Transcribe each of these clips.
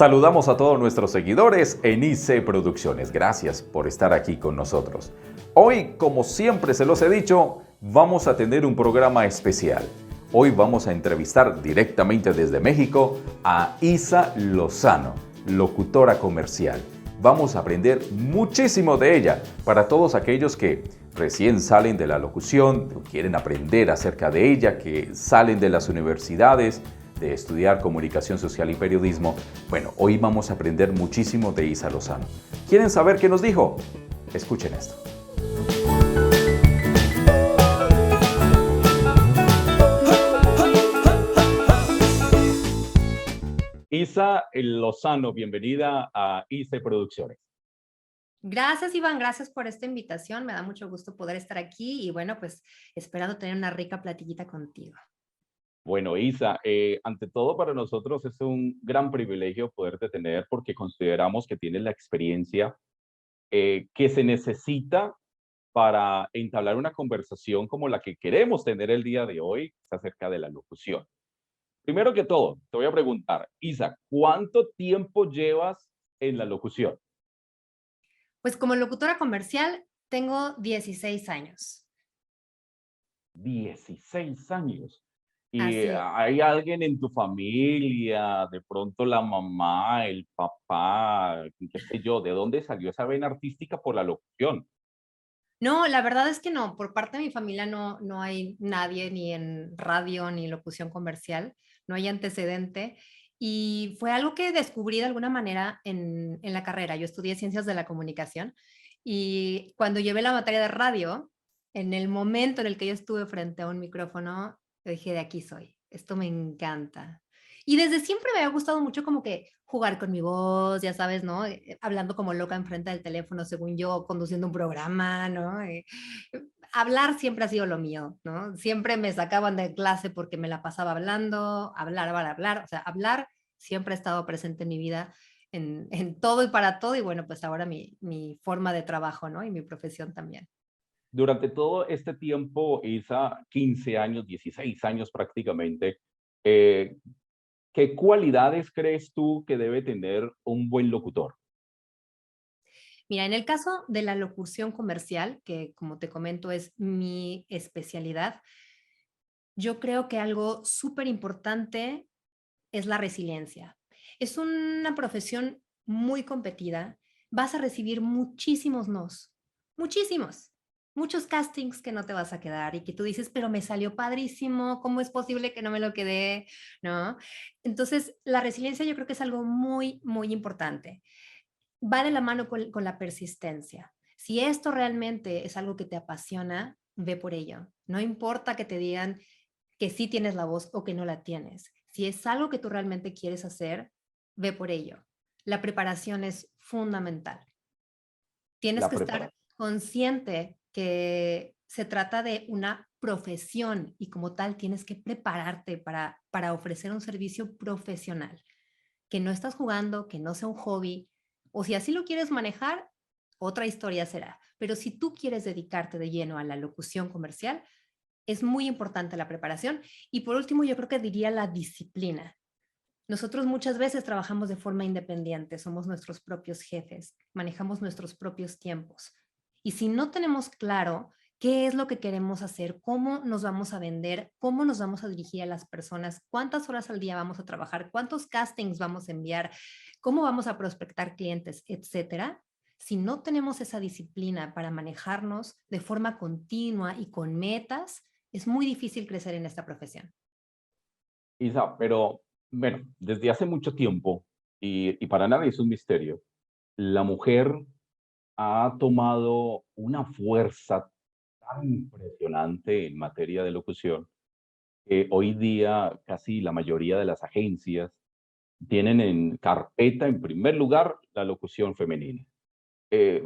Saludamos a todos nuestros seguidores en IC Producciones. Gracias por estar aquí con nosotros. Hoy, como siempre se los he dicho, vamos a tener un programa especial. Hoy vamos a entrevistar directamente desde México a Isa Lozano, locutora comercial. Vamos a aprender muchísimo de ella para todos aquellos que recién salen de la locución, quieren aprender acerca de ella, que salen de las universidades, de estudiar comunicación social y periodismo. Bueno, hoy vamos a aprender muchísimo de Isa Lozano. ¿Quieren saber qué nos dijo? Escuchen esto. Isa Lozano, bienvenida a IC Producciones. Gracias, Iván, gracias por esta invitación. Me da mucho gusto poder estar aquí y bueno, pues esperando tener una rica platiquita contigo. Bueno, Isa, ante todo para nosotros es un gran privilegio poderte tener porque consideramos que tienes la experiencia que se necesita para entablar una conversación como la que queremos tener el día de hoy acerca de la locución. Primero que todo, te voy a preguntar, Isa, ¿cuánto tiempo llevas en la locución? Pues como locutora comercial tengo 16 años. 16 años. ¿Y Así es. hay alguien en tu familia, de pronto la mamá, el papá, qué sé yo, de dónde salió esa vena artística por la locución? No, la verdad es que no, por parte de mi familia no hay nadie ni en radio ni locución comercial, no hay antecedente. Y fue algo que descubrí de alguna manera en la carrera. Yo estudié ciencias de la comunicación y cuando llevé la materia de radio, en el momento en el que yo estuve frente a un micrófono, dije, de aquí soy, esto me encanta. Y desde siempre me había gustado mucho como que jugar con mi voz, ya sabes, ¿no? Hablando como loca enfrente del teléfono, según yo, conduciendo un programa, ¿no? Hablar siempre ha sido lo mío, ¿no? Siempre me sacaban de clase porque me la pasaba hablando, hablar, o sea, hablar siempre ha estado presente en mi vida, en todo y para todo, y bueno, pues ahora mi forma de trabajo, ¿no? Y mi profesión también. Durante todo este tiempo, Isa, 15 años, 16 años prácticamente, eh, ¿qué cualidades crees tú que debe tener un buen locutor? Mira, en el caso de la locución comercial, que como te comento es mi especialidad, yo creo que algo súper importante es la resiliencia. Es una profesión muy competida. Vas a recibir muchísimos nos, muchísimos, muchos castings que no te vas a quedar y que tú dices, pero me salió padrísimo, ¿cómo es posible que no me lo quedé? ¿No? Entonces, la resiliencia yo creo que es algo muy, muy importante. Va de la mano con la persistencia. Si esto realmente es algo que te apasiona, ve por ello. No importa que te digan que sí tienes la voz o que no la tienes. Si es algo que tú realmente quieres hacer, ve por ello. La preparación es fundamental. Tienes La que estar preparación. consciente que se trata de una profesión y como tal tienes que prepararte para ofrecer un servicio profesional, que no estás jugando, que no sea un hobby, o si así lo quieres manejar, otra historia será. Pero si tú quieres dedicarte de lleno a la locución comercial, es muy importante la preparación. Y por último, yo creo que diría la disciplina. Nosotros muchas veces trabajamos de forma independiente, somos nuestros propios jefes, manejamos nuestros propios tiempos. Y si no tenemos claro qué es lo que queremos hacer, cómo nos vamos a vender, cómo nos vamos a dirigir a las personas, cuántas horas al día vamos a trabajar, cuántos castings vamos a enviar, cómo vamos a prospectar clientes, etcétera, si no tenemos esa disciplina para manejarnos de forma continua y con metas, es muy difícil crecer en esta profesión. Isa, pero bueno, desde hace mucho tiempo, y para nadie es un misterio, la mujer ha tomado una fuerza tan impresionante en materia de locución que hoy día casi la mayoría de las agencias tienen en carpeta, en primer lugar, la locución femenina. Eh,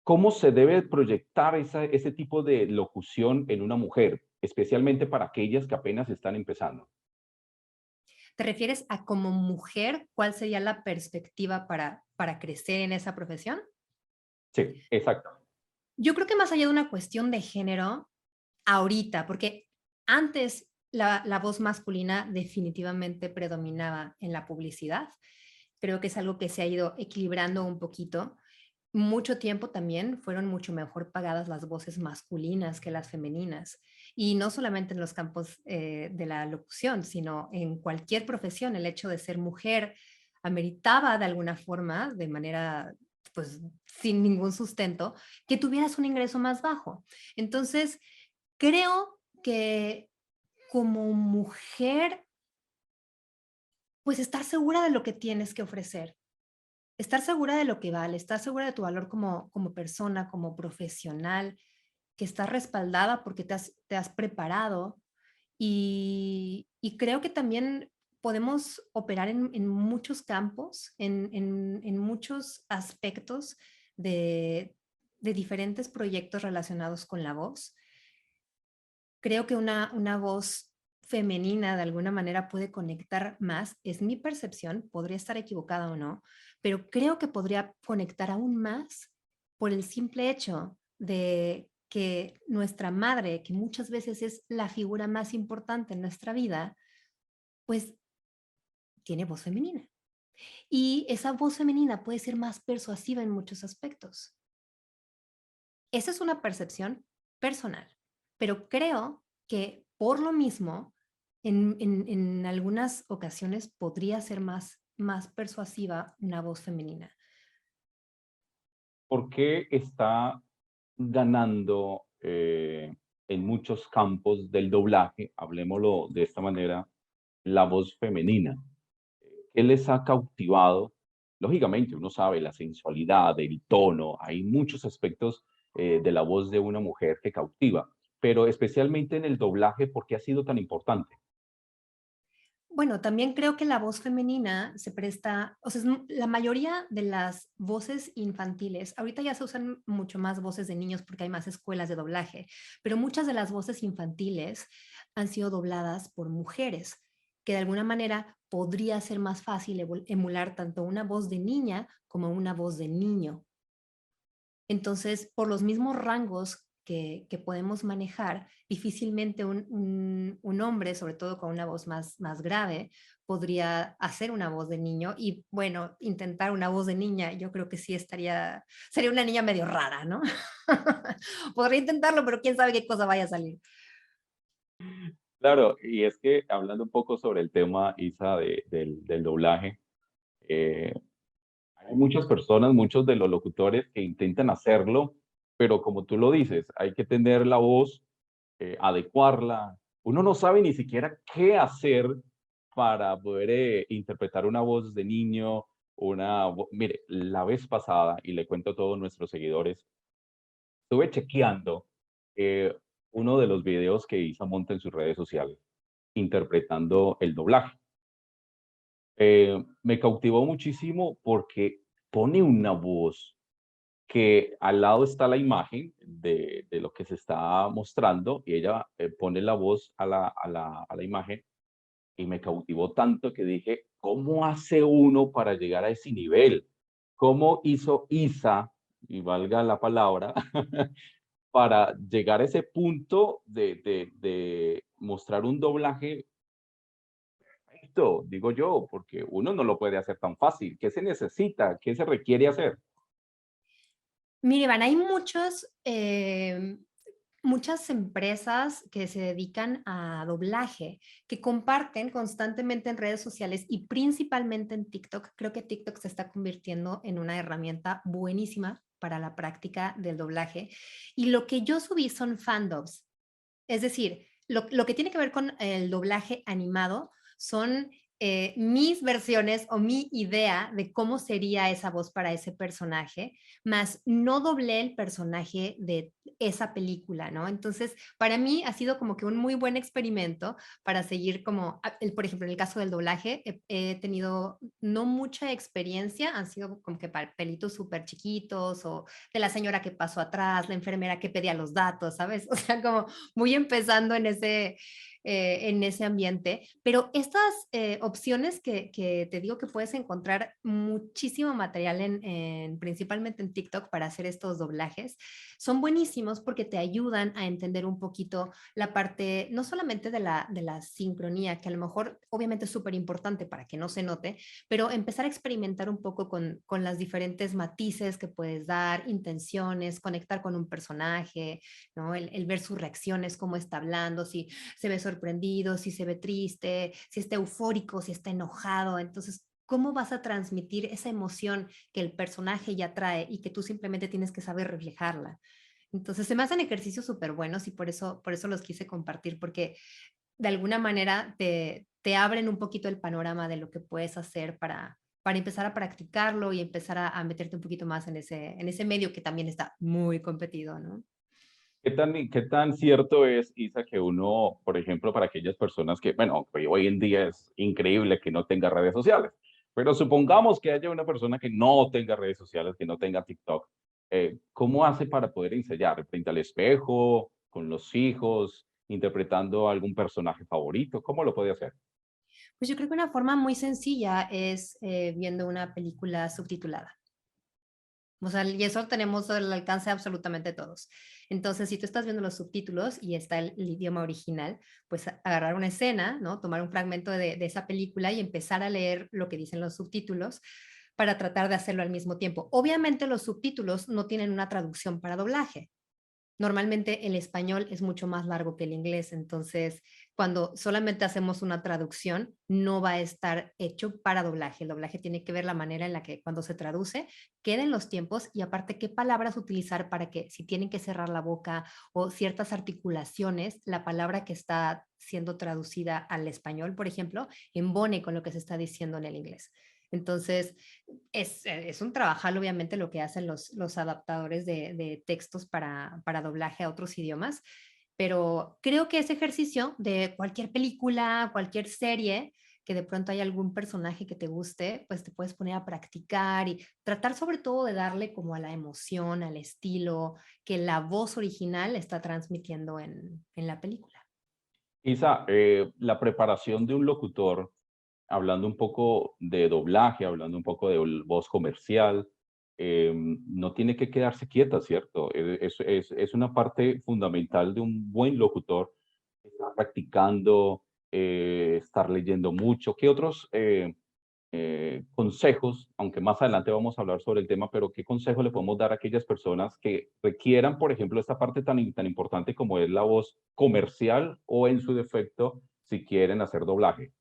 ¿Cómo se debe proyectar ese tipo de locución en una mujer, especialmente para aquellas que apenas están empezando? ¿Te refieres a como mujer, cuál sería la perspectiva para crecer en esa profesión? Sí, exacto. Yo creo que más allá de una cuestión de género, ahorita, porque antes la voz masculina definitivamente predominaba en la publicidad Creo que es algo que se ha ido equilibrando un poquito. Mucho tiempo también fueron mucho mejor pagadas las voces masculinas que las femeninas. Y no solamente en los campos de la locución, sino en cualquier profesión. El hecho de ser mujer ameritaba de alguna forma, de manera pues sin ningún sustento, que tuvieras un ingreso más bajo. Entonces, creo que como mujer, pues estar segura de lo que tienes que ofrecer, estar segura de lo que vale, estar segura de tu valor como persona, como profesional, que estás respaldada porque te has preparado y creo que también podemos operar en muchos campos, en muchos aspectos de, de diferentes proyectos relacionados con la voz. Creo que una voz femenina de alguna manera puede conectar más, es mi percepción, podría estar equivocada o no, pero creo que podría conectar aún más por el simple hecho de que nuestra madre, que muchas veces es la figura más importante en nuestra vida, pues tiene voz femenina. Y esa voz femenina puede ser más persuasiva en muchos aspectos. Esa es una percepción personal, pero creo que por lo mismo, en algunas ocasiones podría ser más persuasiva una voz femenina. ¿Por qué está ganando en muchos campos del doblaje, hablemoslo de esta manera, la voz femenina? ¿Qué les ha cautivado? Lógicamente, uno sabe la sensualidad, el tono, hay muchos aspectos de la voz de una mujer que cautiva, pero especialmente en el doblaje, ¿por qué ha sido tan importante? Bueno, también creo que la voz femenina se presta, o sea, la mayoría de las voces infantiles, ahorita ya se usan mucho más voces de niños porque hay más escuelas de doblaje, pero muchas de las voces infantiles han sido dobladas por mujeres, que de alguna manera podría ser más fácil emular tanto una voz de niña como una voz de niño. Entonces, por los mismos rangos que podemos manejar, difícilmente un hombre, sobre todo con una voz más grave, podría hacer una voz de niño y, bueno, intentar una voz de niña, yo creo que sí sería una niña medio rara, ¿no? Podría intentarlo, pero quién sabe qué cosa vaya a salir. Claro, y es que hablando un poco sobre el tema, Isa, del doblaje, eh, hay muchas personas, muchos de los locutores que intentan hacerlo, pero como tú lo dices, hay que tener la voz, adecuarla. Uno no sabe ni siquiera qué hacer para poder interpretar una voz de niño, mire, la vez pasada, y le cuento a todos nuestros seguidores, estuve chequeando eh, uno de los videos que Isa monta en sus redes sociales, interpretando el doblaje. Me cautivó muchísimo porque pone una voz que al lado está la imagen de lo que se está mostrando y ella pone la voz a la imagen y me cautivó tanto que dije, ¿cómo hace uno para llegar a ese nivel? ¿Cómo hizo Isa, y valga la palabra, para llegar a ese punto de mostrar un doblaje perfecto, digo yo, porque uno no lo puede hacer tan fácil? ¿Qué se necesita? ¿Qué se requiere hacer? Mire, Iván, hay muchas empresas que se dedican a doblaje, que comparten constantemente en redes sociales y principalmente en TikTok. Creo que TikTok se está convirtiendo en una herramienta buenísima para la práctica del doblaje. Y lo que yo subí son fandubs, es decir, lo que tiene que ver con el doblaje animado son mis versiones o mi idea de cómo sería esa voz para ese personaje, más no doblé el personaje de esa película, ¿no? Entonces, para mí ha sido como que un muy buen experimento para seguir como, por ejemplo, en el caso del doblaje, he tenido no mucha experiencia, han sido como que pelitos súper chiquitos o de la señora que pasó atrás, la enfermera que pedía los datos, ¿sabes? O sea, como muy empezando en ese ambiente. Pero estas opciones que te digo que puedes encontrar muchísimo material principalmente en TikTok para hacer estos doblajes, son buenísimos porque te ayudan a entender un poquito la parte, no solamente de la sincronía, que a lo mejor obviamente es súper importante para que no se note, pero empezar a experimentar un poco con las diferentes matices que puedes dar, intenciones, conectar con un personaje, ¿no? El ver sus reacciones, cómo está hablando, si se ve sorprendido, si se ve triste, si está eufórico, si está enojado. Entonces, ¿cómo vas a transmitir esa emoción que el personaje ya trae y que tú simplemente tienes que saber reflejarla? Entonces, se me hacen ejercicios súper buenos y por eso los quise compartir, porque de alguna manera te abren un poquito el panorama de lo que puedes hacer para empezar a practicarlo y empezar a meterte un poquito más en ese medio que también está muy competido, ¿no? Qué tan cierto es, Isa, que uno, por ejemplo, para aquellas personas que, bueno, hoy en día es increíble que no tenga redes sociales, pero supongamos que haya una persona que no tenga redes sociales, que no tenga TikTok, ¿cómo hace para poder ensayar? ¿Frente al espejo, con los hijos, interpretando algún personaje favorito? ¿Cómo lo puede hacer? Pues yo creo que una forma muy sencilla es viendo una película subtitulada. O sea, y eso tenemos al alcance de absolutamente todos. Entonces, si tú estás viendo los subtítulos y está el idioma original, pues agarrar una escena, ¿no? Tomar un fragmento de esa película y empezar a leer lo que dicen los subtítulos para tratar de hacerlo al mismo tiempo. Obviamente los subtítulos no tienen una traducción para doblaje. Normalmente el español es mucho más largo que el inglés, entonces cuando solamente hacemos una traducción, no va a estar hecho para doblaje. El doblaje tiene que ver la manera en la que cuando se traduce queden los tiempos y aparte qué palabras utilizar para que si tienen que cerrar la boca o ciertas articulaciones, la palabra que está siendo traducida al español, por ejemplo, embone con lo que se está diciendo en el inglés. Entonces, es un trabajal, obviamente, lo que hacen los adaptadores de textos para doblaje a otros idiomas, pero creo que ese ejercicio de cualquier película, cualquier serie, que de pronto hay algún personaje que te guste, pues te puedes poner a practicar y tratar sobre todo de darle como a la emoción, al estilo que la voz original está transmitiendo en la película. Isa, la preparación de un locutor, hablando un poco de doblaje, hablando un poco de voz comercial, no tiene que quedarse quieta, ¿cierto? Es una parte fundamental de un buen locutor, estar practicando, estar leyendo mucho. ¿Qué otros consejos, aunque más adelante vamos a hablar sobre el tema, pero qué consejo le podemos dar a aquellas personas que requieran, por ejemplo, esta parte tan importante como es la voz comercial o en su defecto, si quieren hacer doblaje?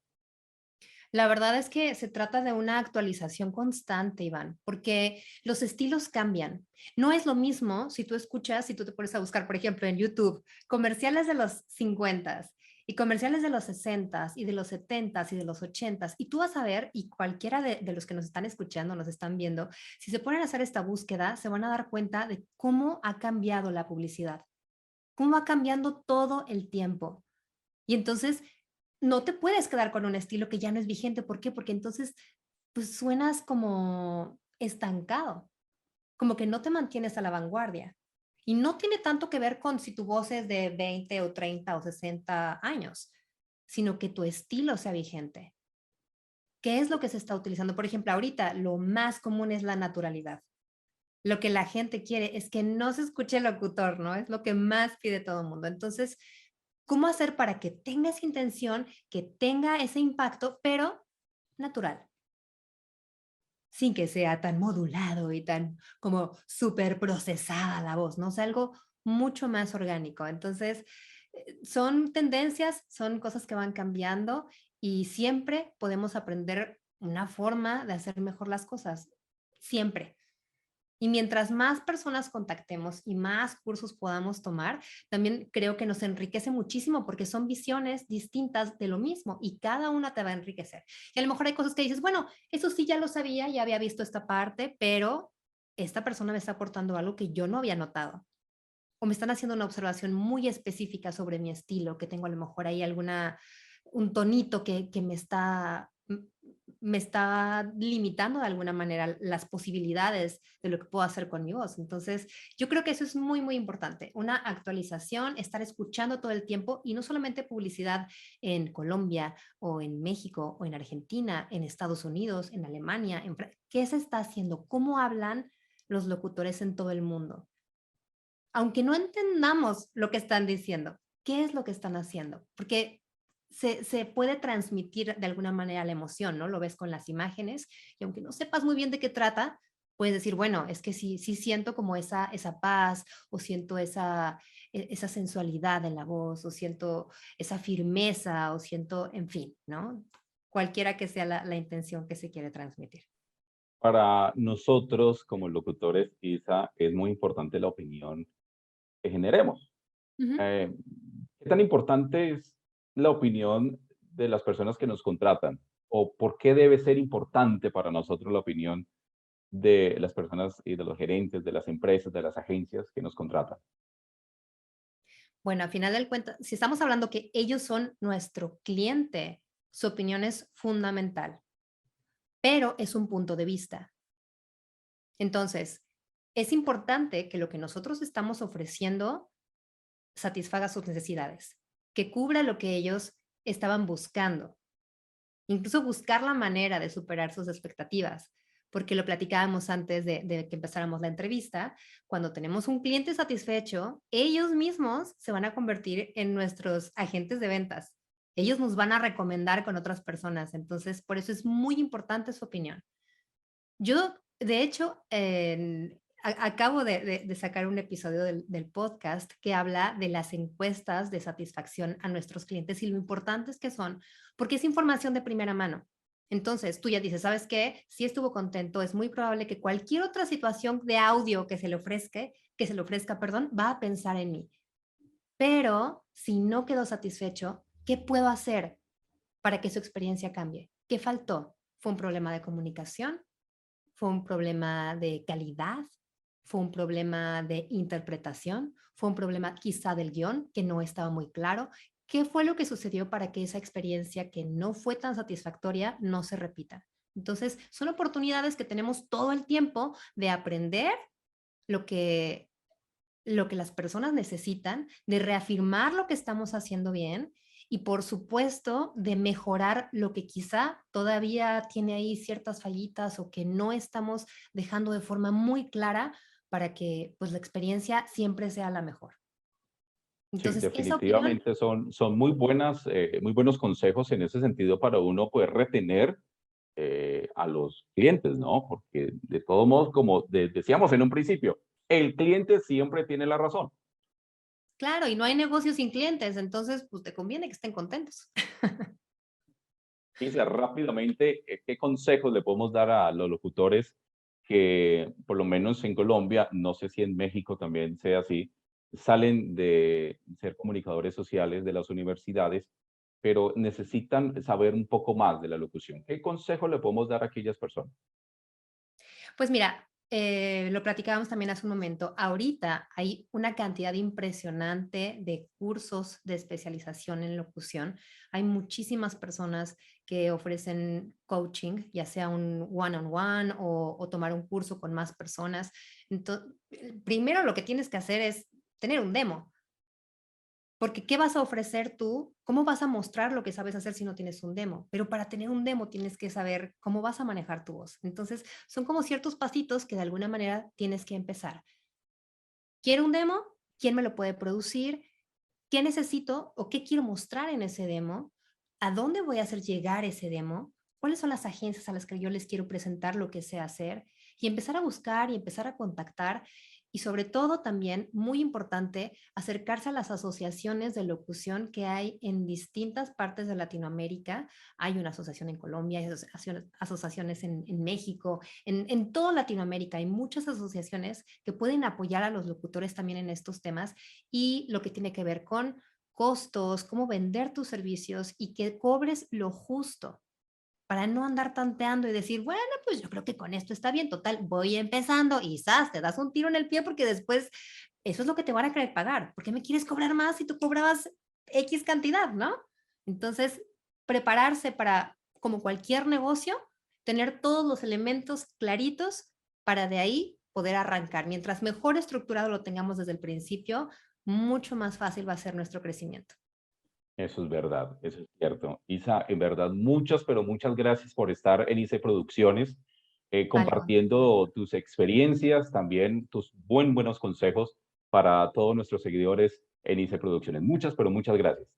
La verdad es que se trata de una actualización constante, Iván, porque los estilos cambian. No es lo mismo si tú escuchas, si tú te pones a buscar, por ejemplo, en YouTube, comerciales de los 50 y comerciales de los 60 y de los 70 y de los 80 y tú vas a ver, y cualquiera de los que nos están escuchando, nos están viendo, si se ponen a hacer esta búsqueda, se van a dar cuenta de cómo ha cambiado la publicidad, cómo va cambiando todo el tiempo. Y entonces no te puedes quedar con un estilo que ya no es vigente. ¿Por qué? Porque entonces pues suenas como estancado, como que no te mantienes a la vanguardia. Y no tiene tanto que ver con si tu voz es de 20 o 30 o 60 años, sino que tu estilo sea vigente. ¿Qué es lo que se está utilizando? Por ejemplo, ahorita lo más común es la naturalidad. Lo que la gente quiere es que no se escuche el locutor, ¿no? Es lo que más pide todo el mundo. Entonces, ¿cómo hacer para que tenga esa intención, que tenga ese impacto, pero natural, sin que sea tan modulado y tan como súper procesada la voz, ¿no? O sea, algo mucho más orgánico. Entonces, son tendencias, son cosas que van cambiando y siempre podemos aprender una forma de hacer mejor las cosas. Siempre. Y mientras más personas contactemos y más cursos podamos tomar, también creo que nos enriquece muchísimo porque son visiones distintas de lo mismo y cada una te va a enriquecer. Y a lo mejor hay cosas que dices, bueno, eso sí ya lo sabía, ya había visto esta parte, pero esta persona me está aportando algo que yo no había notado. O me están haciendo una observación muy específica sobre mi estilo, que tengo a lo mejor ahí un tonito que me está limitando de alguna manera las posibilidades de lo que puedo hacer con mi voz. Entonces, yo creo que eso es muy, muy importante. Una actualización, estar escuchando todo el tiempo y no solamente publicidad en Colombia o en México o en Argentina, en Estados Unidos, en Alemania, ¿qué se está haciendo? ¿Cómo hablan los locutores en todo el mundo? Aunque no entendamos lo que están diciendo, ¿qué es lo que están haciendo? Porque se puede transmitir de alguna manera la emoción, ¿no? Lo ves con las imágenes y aunque no sepas muy bien de qué trata, puedes decir, bueno, es que sí siento como esa paz o siento esa sensualidad en la voz o siento esa firmeza o siento, en fin, ¿no? Cualquiera que sea la intención que se quiere transmitir. Para nosotros como locutores, Isa, es muy importante la opinión que generemos. Ujú. Eh, ¿Qué tan importante es la opinión de las personas que nos contratan? ¿O por qué debe ser importante para nosotros la opinión de las personas y de los gerentes, de las empresas, de las agencias que nos contratan? Bueno, al final del cuenta, si estamos hablando que ellos son nuestro cliente, su opinión es fundamental, pero es un punto de vista. Entonces, es importante que lo que nosotros estamos ofreciendo satisfaga sus necesidades, que cubra lo que ellos estaban buscando, incluso buscar la manera de superar sus expectativas, porque lo platicábamos antes de que empezáramos la entrevista, cuando tenemos un cliente satisfecho, ellos mismos se van a convertir en nuestros agentes de ventas. Ellos nos van a recomendar con otras personas, entonces por eso es muy importante su opinión. Yo, de hecho, acabo de sacar un episodio del podcast que habla de las encuestas de satisfacción a nuestros clientes y lo importantes que son, porque es información de primera mano. Entonces, tú ya dices, ¿sabes qué? Si estuvo contento, es muy probable que cualquier otra situación de audio que se le ofrezca, perdón, va a pensar en mí. Pero si no quedó satisfecho, ¿qué puedo hacer para que su experiencia cambie? ¿Qué faltó? ¿Fue un problema de comunicación? ¿Fue un problema de calidad? ¿Fue un problema de interpretación? ¿Fue un problema quizá del guión que no estaba muy claro? ¿Qué fue lo que sucedió para que esa experiencia que no fue tan satisfactoria no se repita? Entonces, son oportunidades que tenemos todo el tiempo de aprender lo que, lo que las personas necesitan, de reafirmar lo que estamos haciendo bien y por supuesto de mejorar lo que quizá todavía tiene ahí ciertas fallitas o que no estamos dejando de forma muy clara para que pues la experiencia siempre sea la mejor. Sí, Entonces, esa opinión, definitivamente son muy buenos consejos en ese sentido para uno poder retener a los clientes, ¿no? Porque de todos modos, como decíamos en un principio, el cliente siempre tiene la razón. claro, y no hay negocio sin clientes, entonces pues te conviene que estén contentos. Dice rápidamente, ¿qué consejos le podemos dar a los locutores que, por lo menos en Colombia, no sé si en México también sea así, salen de ser comunicadores sociales de las universidades, pero necesitan saber un poco más de la locución? ¿Qué consejo le podemos dar a aquellas personas? Pues mira, lo platicábamos también hace un momento. Ahorita hay una cantidad impresionante de cursos de especialización en locución. Hay muchísimas personas que ofrecen coaching, ya sea un one-on-one o tomar un curso con más personas. Entonces, primero lo que tienes que hacer es tener un demo. Porque, ¿qué vas a ofrecer tú? ¿Cómo vas a mostrar lo que sabes hacer si no tienes un demo? Pero para tener un demo tienes que saber cómo vas a manejar tu voz. Entonces, son como ciertos pasitos que de alguna manera tienes que empezar. ¿Quiero un demo? ¿Quién me lo puede producir? ¿Qué necesito o qué quiero mostrar en ese demo? ¿A dónde voy a hacer llegar ese demo? ¿Cuáles son las agencias a las que yo les quiero presentar lo que sé hacer? Y empezar a buscar y empezar a contactar. Y sobre todo también, muy importante, acercarse a las asociaciones de locución que hay en distintas partes de Latinoamérica. Hay una asociación en Colombia, hay asociaciones en México, en toda Latinoamérica. Hay muchas asociaciones que pueden apoyar a los locutores también en estos temas y lo que tiene que ver con costos, cómo vender tus servicios y que cobres lo justo para no andar tanteando y decir, bueno, pues yo creo que con esto está bien, total, voy empezando y ¡zas! Te das un tiro en el pie porque después eso es lo que te van a querer pagar. ¿Por qué me quieres cobrar más si tú cobrabas X cantidad, no? Entonces, prepararse para, como cualquier negocio, tener todos los elementos claritos para de ahí poder arrancar. Mientras mejor estructurado lo tengamos desde el principio, mucho más fácil va a ser nuestro crecimiento. Eso es verdad, eso es cierto. Isa, en verdad, muchas, pero muchas gracias por estar en ICE Producciones, Al compartiendo tus experiencias, también tus buenos consejos para todos nuestros seguidores en ICE Producciones. Muchas, pero muchas gracias.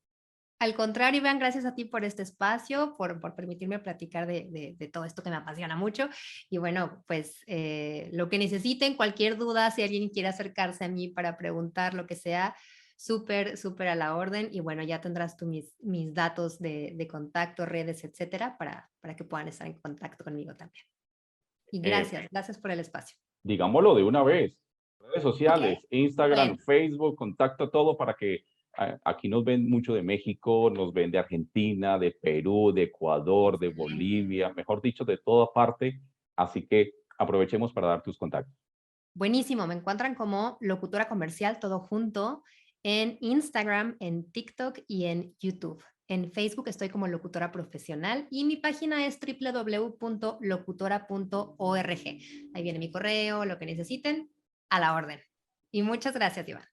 Al contrario, Iván, gracias a ti por este espacio, por permitirme platicar de todo esto que me apasiona mucho. Y bueno, pues lo que necesiten, cualquier duda, si alguien quiere acercarse a mí para preguntar lo que sea, súper a la orden. Y bueno, ya tendrás tú mis datos de contacto, redes, etcétera, para que puedan estar en contacto conmigo también. Y Eh, gracias por el espacio. digámoslo de una vez, redes Ok, sociales, Instagram, bueno. Facebook, contacto todo para que aquí nos ven mucho de México, nos ven de Argentina, de Perú, de Ecuador, de Excelente. Bolivia, mejor dicho, de toda parte. Así que aprovechemos para dar tus contactos. Buenísimo, me encuentran como locutora comercial todo junto en Instagram, en TikTok y en YouTube. En Facebook estoy como locutora profesional y mi página es www.locutora.org. Ahí viene mi correo, lo que necesiten, a la orden. Y muchas gracias, Iván.